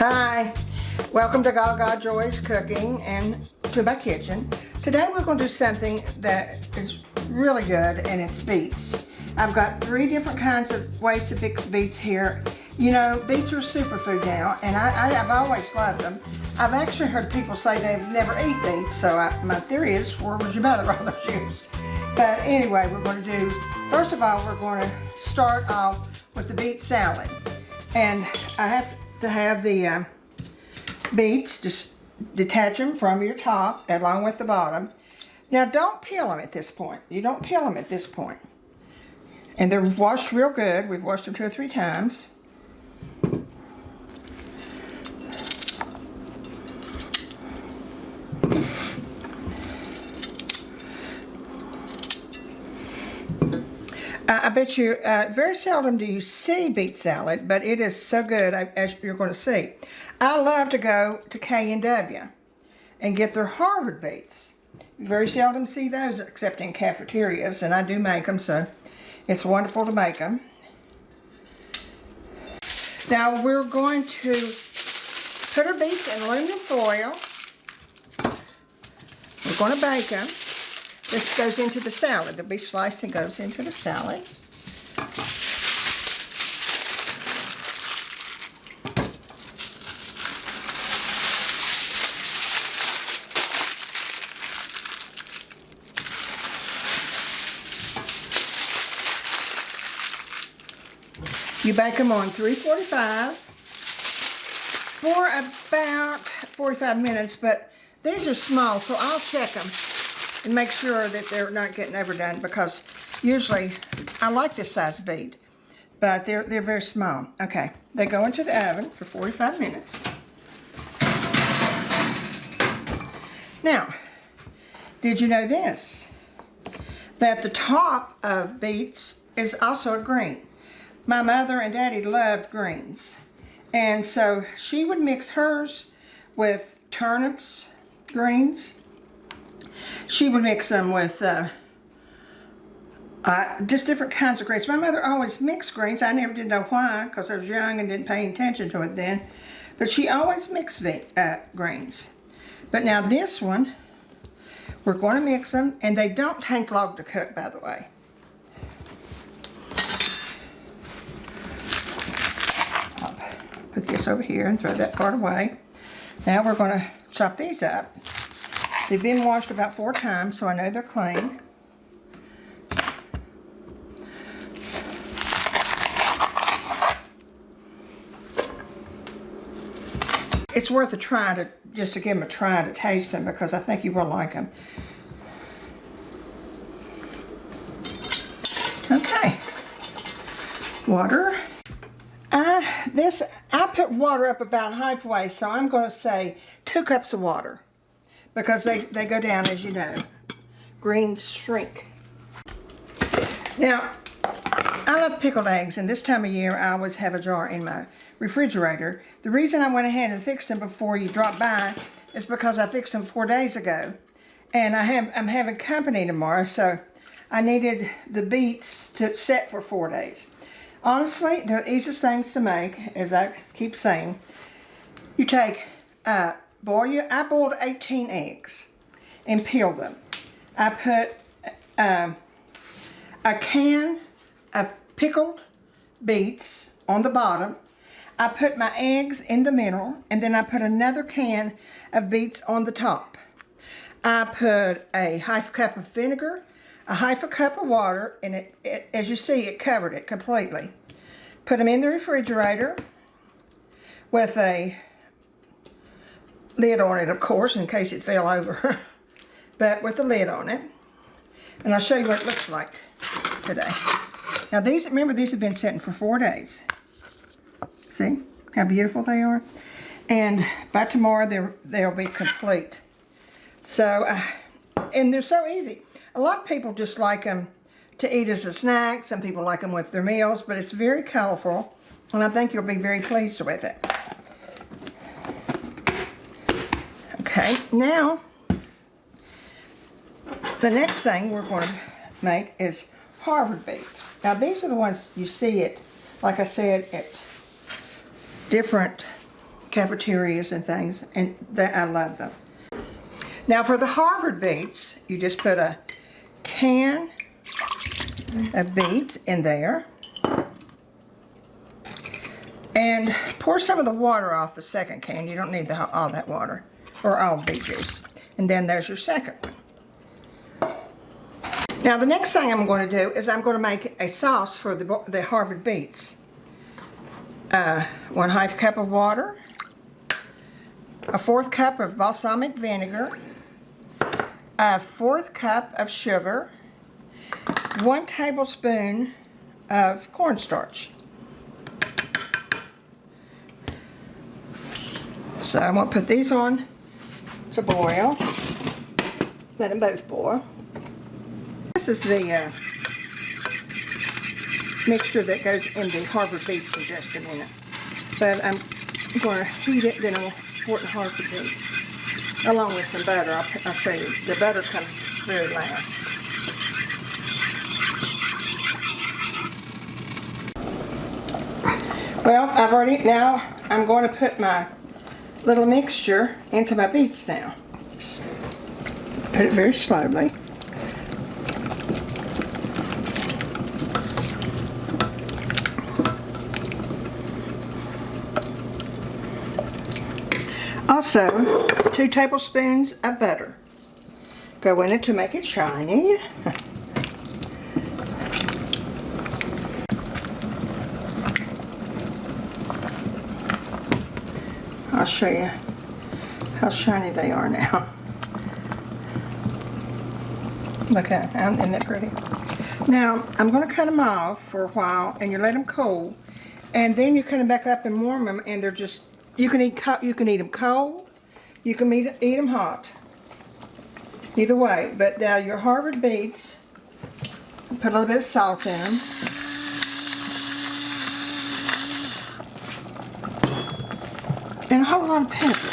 Hi, welcome to Gagajoy's Cooking and to my kitchen. Today we're going to do something that is really good, and it's beets. I've got 3 different kinds of ways to fix beets here. You know, beets are a superfood now, and I've always loved them. I've actually heard people say they've never eat beets, so my theory is, where was your mother all those years? But anyway, we're going to do, first of all, we're going to start off with the beet salad. And I have to have the beets, just detach them from your top along with the bottom. Now don't peel them at this point. You don't peel them at this point. And they're washed real good. We've washed them 2 or 3 times. I bet you, very seldom do you see beet salad, but it is so good, as you're going to see. I love to go to K&W and get their Harvard beets. You very seldom see those except in cafeterias, and I do make them, so it's wonderful to make them. Now we're going to put our beets in aluminum foil. We're going to bake them. This goes into the salad. They'll be sliced and goes into the salad. You bake them on 345 for about 45 minutes, but these are small, so I'll check them and make sure that they're not getting overdone, because usually I like this size beet, but they're very small. Okay, they go into the oven for 45 minutes. Now, did you know this? That the top of beets is also a green. My mother and daddy loved greens, and so she would mix hers with turnips, greens. She would mix them with just different kinds of greens. My mother always mixed greens. I never did know why, because I was young and didn't pay attention to it then. But she always mixed greens. But now this one, we're going to mix them, and they don't take long to cook, by the way. I'll put this over here and throw that part away. Now we're going to chop these up. They've been washed about 4 times, so I know they're clean. It's worth a try just to give them a try to taste them, because I think you will like them. Okay. Water. I put water up about halfway, so I'm going to say 2 cups of water. Because they go down, as you know. Greens shrink. Now, I love pickled eggs, and this time of year I always have a jar in my refrigerator. The reason I went ahead and fixed them before you drop by is because I fixed them 4 days ago. And I'm having company tomorrow, so I needed the beets to set for 4 days. Honestly, they're the easiest things to make, as I keep saying. You take I boiled 18 eggs and peeled them. I put a can of pickled beets on the bottom. I put my eggs in the middle, and then I put another can of beets on the top. I put a half cup of vinegar, a half a cup of water, and it as you see, it covered it completely. Put them in the refrigerator with a lid on it, of course, in case it fell over, but with a lid on it. And I'll show you what it looks like today. Now these, remember, these have been sitting for 4 days. See how beautiful they are? And by tomorrow they'll be complete. So, and they're so easy. A lot of people just like them to eat as a snack. Some people like them with their meals, but it's very colorful, and I think you'll be very pleased with it. Okay, now, the next thing we're going to make is Harvard beets. Now these are the ones you see it, like I said, at different cafeterias and things, and that I love them. Now for the Harvard beets, you just put a can of beets in there and pour some of the water off the second can. You don't need all that water or all beet juice. And then there's your second one. Now the next thing I'm going to do is I'm going to make a sauce for the Harvard beets. 1/2 cup of water, a 1/4 cup of balsamic vinegar, a 1/4 cup of sugar, 1 tablespoon of cornstarch. So I'm going to put these on to boil. Let them both boil. This is the mixture that goes in the Harvard beets in just a minute. But I'm going to heat it, then I'll pour it in Harvard beets. Along with some butter. I'll show you. The butter comes very last. Well, now I'm going to put my little mixture into my beets now. Just put it very slowly. Also, 2 tablespoons of butter. Go in it to make it shiny. I'll show you how shiny they are now. Look at them, isn't that pretty? Now, I'm going to cut them off for a while, and you let them cool, and then you cut them back up and warm them, and they're just, you can eat them cold, you can eat them hot. Either way, but now your Harvard beets, put a little bit of salt in them. And a whole lot of pepper.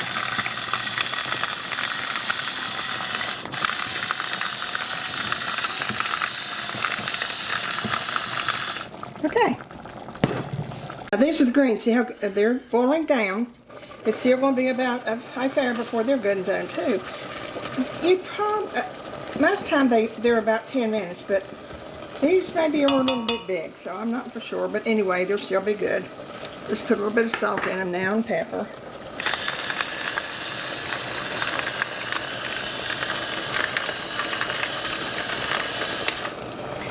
Okay. Now these are the greens. See how they're boiling down. It's still going to be about a half hour before they're good and done too. You probably most time they're about 10 minutes, but these may be a little bit big, so I'm not for sure. But anyway, they'll still be good. Just put a little bit of salt in them now and pepper.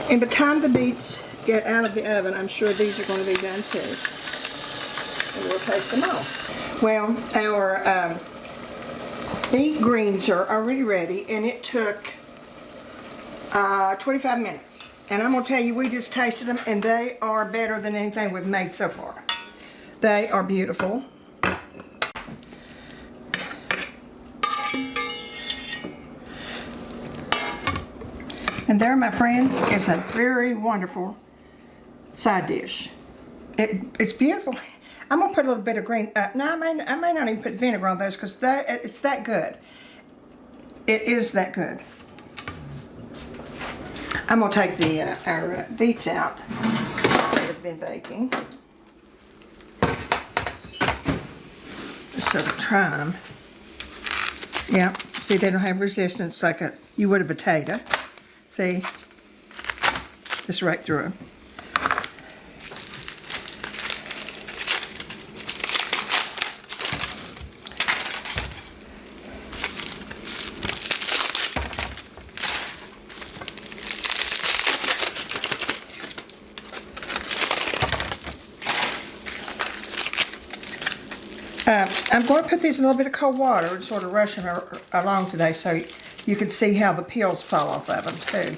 And by the time the beets get out of the oven, I'm sure these are going to be done too. And we'll taste them all. Well, our beet greens are already ready, and it took 25 minutes. And I'm going to tell you, we just tasted them, and they are better than anything we've made so far. They are beautiful. And there, my friends, is a very wonderful side dish. It's beautiful. I'm gonna put a little bit of green. No, I may not even put vinegar on those because it's that good. It is that good. I'm gonna take our beets out that have been baking. So to try them. Yeah. See, they don't have resistance like you would a potato. See, just right through them. I'm going to put these in a little bit of cold water and sort of rush them along today so you can see how the peels fall off of them too.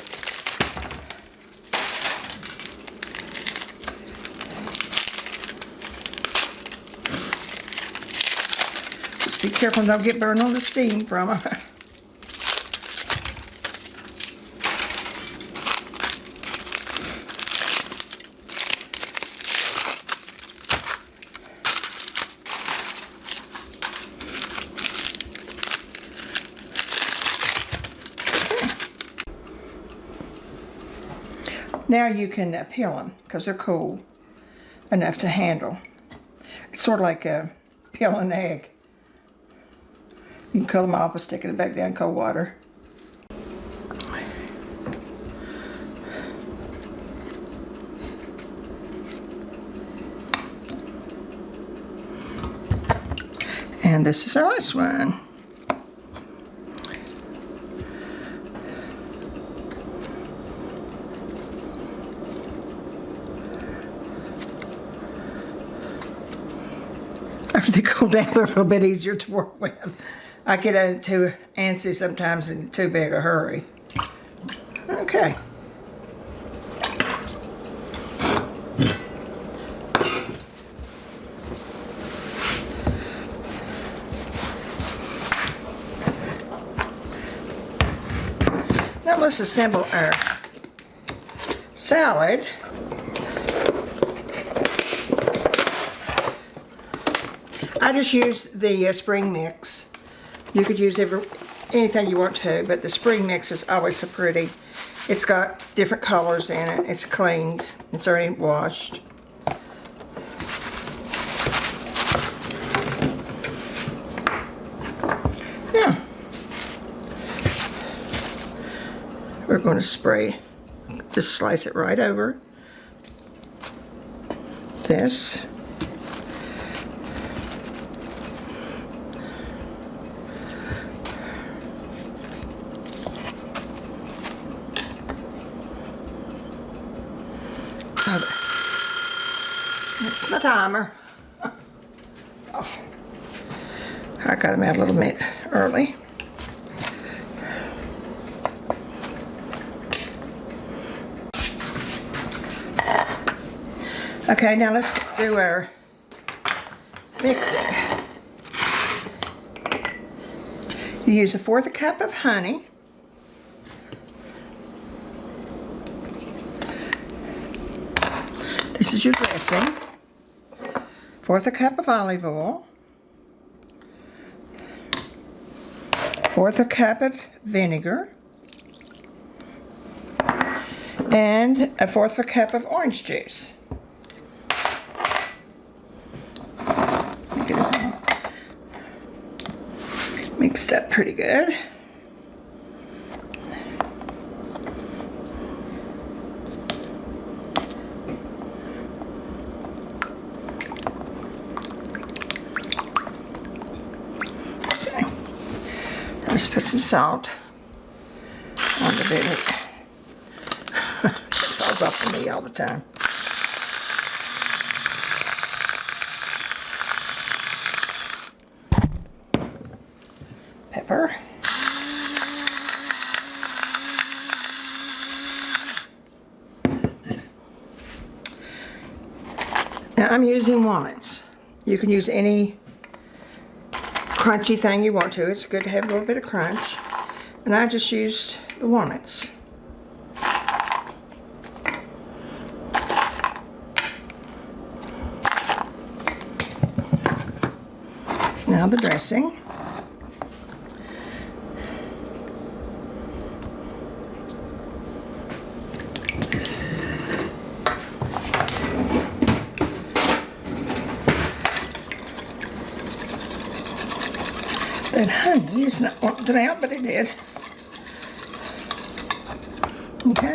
Just be careful don't get burned on the steam from them. Now you can peel them because they're cool enough to handle. It's sort of like peel an egg. You can cool them off by sticking it back down in cold water. And this is our last one. After they cool down, they're a little bit easier to work with. I get too antsy sometimes in too big a hurry. Okay. Now let's assemble our salad. I just use the spring mix. You could use anything you want to, but the spring mix is always so pretty. It's got different colors in it. It's cleaned. It's already washed. Yeah. We're going to spray, just slice it right over this. It's my timer. It's off. I got them out a little bit early. Okay, now let's do our mixing. You use 1/4 cup of honey. This is your dressing. 1/4 cup of olive oil. 1/4 cup of vinegar. And 1/4 cup of orange juice. Get it all mixed up pretty good. Let's put some salt on the vinegar. It falls off of me all the time. Pepper. Now I'm using walnuts. You can use any crunchy thing you want to. It's good to have a little bit of crunch. And I just used the walnuts. Now the dressing. That honey is not wanting to melt, but it did. Okay.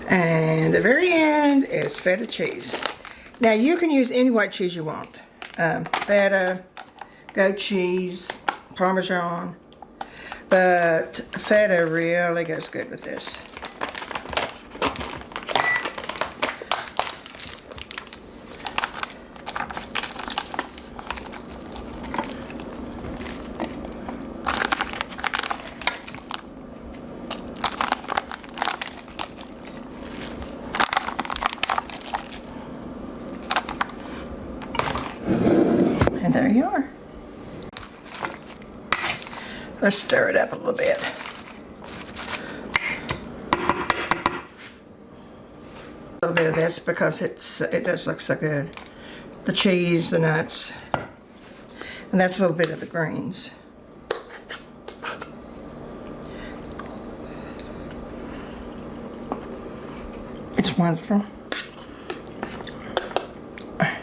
And the very end is feta cheese. Now you can use any white cheese you want. Feta, goat cheese, Parmesan, but feta really goes good with this. And there you are. Let's stir it up a little bit. A little bit of this because it does look so good. the cheese, the nuts, and that's a little bit of the greens. It's wonderful.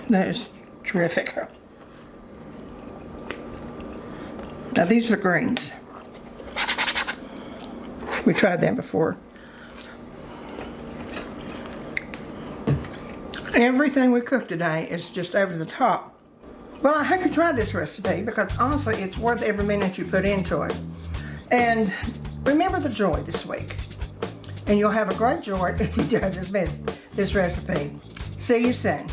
That is terrific. Now these are the greens. We tried them before. Everything we cooked today is just over the top. Well, I hope you tried this recipe because honestly, it's worth every minute you put into it. And remember the joy this week. And you'll have a great joy if you do this recipe. See you soon.